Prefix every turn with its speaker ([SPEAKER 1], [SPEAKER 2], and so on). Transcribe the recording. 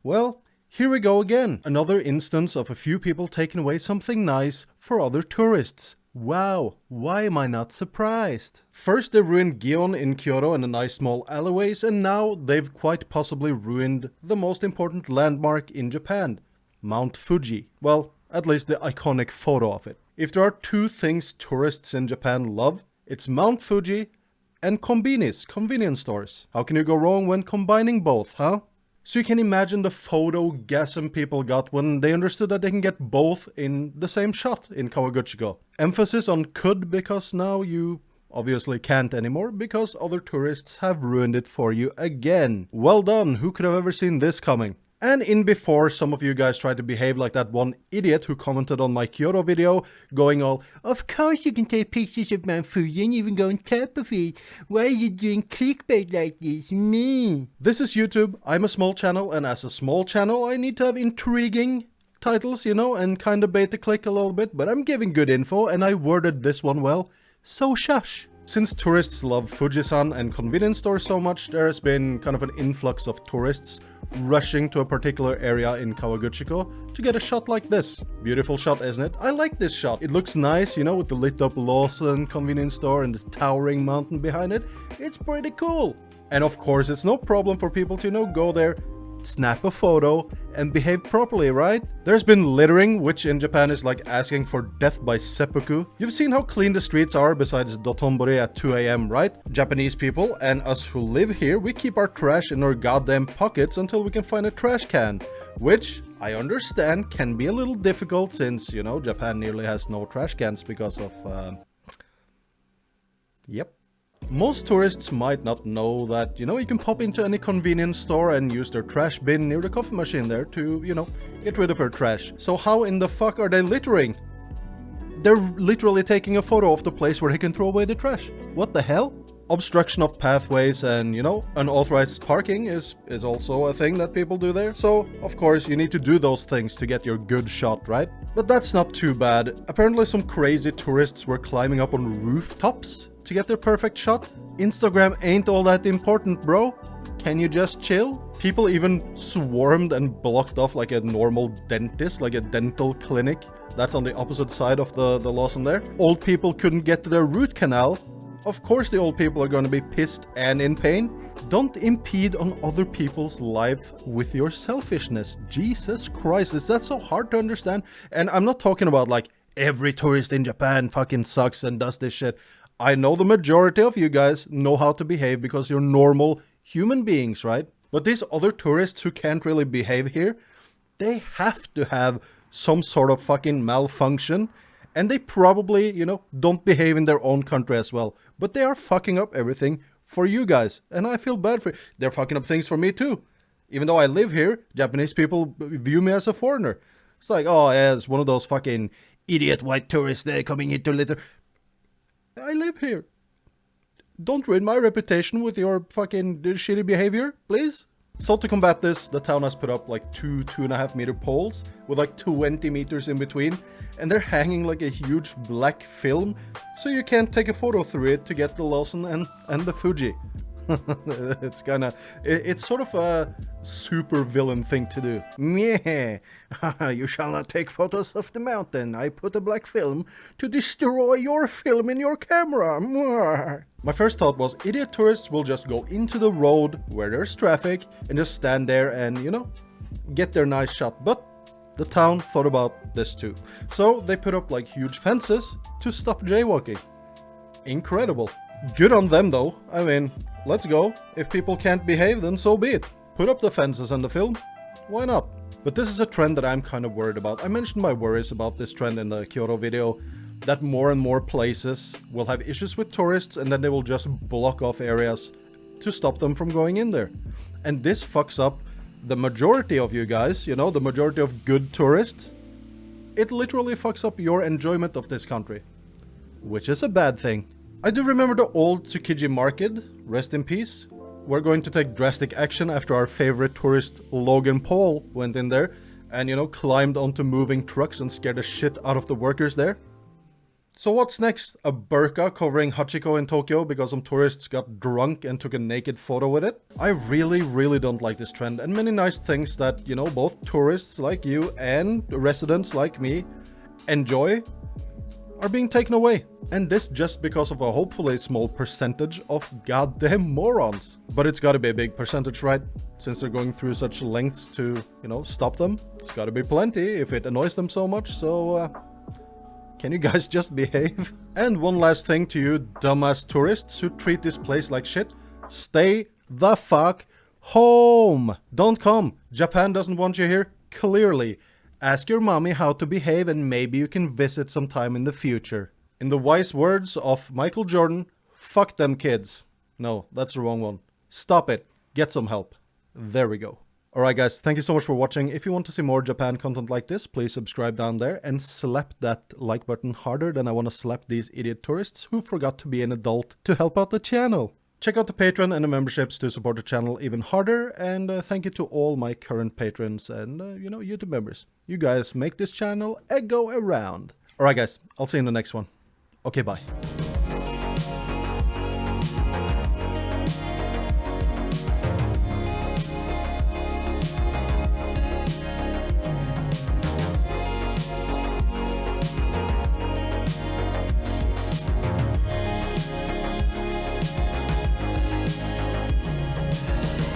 [SPEAKER 1] Well, here we go again. Another instance of a few people taking away something nice for other tourists. Wow, why am I not surprised? First they ruined Gion in Kyoto and the nice small alleyways, and now they've quite possibly ruined the most important landmark in Japan, Mount Fuji. Well, at least the iconic photo of it. If there are two things tourists in Japan love, it's Mount Fuji and convenience stores. How can you go wrong when combining both, huh? So you can imagine the photo-gasm people got when they understood that they can get both in the same shot in Kawaguchiko. Emphasis on could, because now you obviously can't anymore because other tourists have ruined it for you again. Well done, who could have ever seen this coming? And in before, some of you guys tried to behave like that one idiot who commented on my Kyoto video, going all, "Of course you can take pictures of Mount Fuji and even go on top of it. Why are you doing clickbait like this? Me." This is YouTube, I'm a small channel, and as a small channel I need to have intriguing titles, you know, and kinda bait the click a little bit, but I'm giving good info and I worded this one well, so shush. Since tourists love Fujisan and convenience stores so much, there has been kind of an influx of tourists rushing to a particular area in Kawaguchiko to get a shot like this. Beautiful shot, isn't it? I like this shot. It looks nice, you know, with the lit up Lawson convenience store and the towering mountain behind it. It's pretty cool. And of course, it's no problem for people to, you know, go there, snap a photo, and behave properly, right? There's been littering, which in Japan is like asking for death by seppuku. You've seen how clean the streets are besides Dotonbori at 2 AM, right? Japanese people and us who live here, we keep our trash in our goddamn pockets until we can find a trash can. Which, I understand, can be a little difficult since, you know, Japan nearly has no trash cans because of, Yep. Most tourists might not know that, you know, you can pop into any convenience store and use their trash bin near the coffee machine there to, you know, get rid of their trash. So how in the fuck are they littering? They're literally taking a photo of the place where they can throw away the trash. What the hell? Obstruction of pathways and, you know, unauthorized parking is also a thing that people do there. So, of course, you need to do those things to get your good shot, right? But that's not too bad. Apparently some crazy tourists were climbing up on rooftops to get their perfect shot. Instagram ain't all that important, bro. Can you just chill? People even swarmed and blocked off like a normal dentist, like a dental clinic. That's on the opposite side of the Lawson there. Old people couldn't get to their root canal. Of course the old people are going to be pissed and in pain. Don't impede on other people's life with your selfishness. Jesus Christ, is that so hard to understand? And I'm not talking about like every tourist in Japan fucking sucks and does this shit. I know the majority of you guys know how to behave because you're normal human beings, right? But these other tourists who can't really behave here, they have to have some sort of fucking malfunction. And they probably, you know, don't behave in their own country as well. But they are fucking up everything for you guys. And I feel bad for you. They're fucking up things for me too. Even though I live here, Japanese people view me as a foreigner. It's like, oh yeah, it's one of those fucking idiot white tourists there coming into litter. I live here. Don't ruin my reputation with your fucking shitty behavior, please. So to combat this, the town has put up like 2.5 meter poles with like 20 meters in between, and they're hanging like a huge black film, so you can't take a photo through it to get the Lawson and the Fuji. It's sort of a super villain thing to do. Meh, you shall not take photos of the mountain. I put a black film to destroy your film in your camera. Mwah. My first thought was idiot tourists will just go into the road where there's traffic and just stand there and, you know, get their nice shot. But the town thought about this too. So they put up like huge fences to stop jaywalking. Incredible. Good on them though. I mean, let's go. If people can't behave, then so be it. Put up the fences and the film. Why not? But this is a trend that I'm kind of worried about. I mentioned my worries about this trend in the Kyoto video, that more and more places will have issues with tourists and then they will just block off areas to stop them from going in there. And this fucks up the majority of you guys, you know, the majority of good tourists. It literally fucks up your enjoyment of this country, which is a bad thing. I do remember the old Tsukiji market, rest in peace. We're going to take drastic action after our favorite tourist Logan Paul went in there and, you know, climbed onto moving trucks and scared the shit out of the workers there. So what's next? A burqa covering Hachiko in Tokyo because some tourists got drunk and took a naked photo with it? I really don't like this trend, and many nice things that, you know, both tourists like you and residents like me enjoy are being taken away. And this just because of a hopefully small percentage of goddamn morons. But it's gotta be a big percentage, right? Since they're going through such lengths to, you know, stop them. It's gotta be plenty if it annoys them so much, so can you guys just behave? And one last thing to you dumbass tourists who treat this place like shit. Stay the fuck home. Don't come. Japan doesn't want you here, clearly. Ask your mommy how to behave and maybe you can visit sometime in the future. In the wise words of Michael Jordan, fuck them kids. No, that's the wrong one. Stop it. Get some help. There we go. Alright guys, thank you so much for watching. If you want to see more Japan content like this, please subscribe down there and slap that like button harder than I want to slap these idiot tourists who forgot to be an adult to help out the channel. Check out the Patreon and the memberships to support the channel even harder, and thank you to all my current patrons and, you know, YouTube members. You guys make this channel go around. Alright guys, I'll see you in the next one. Okay, bye.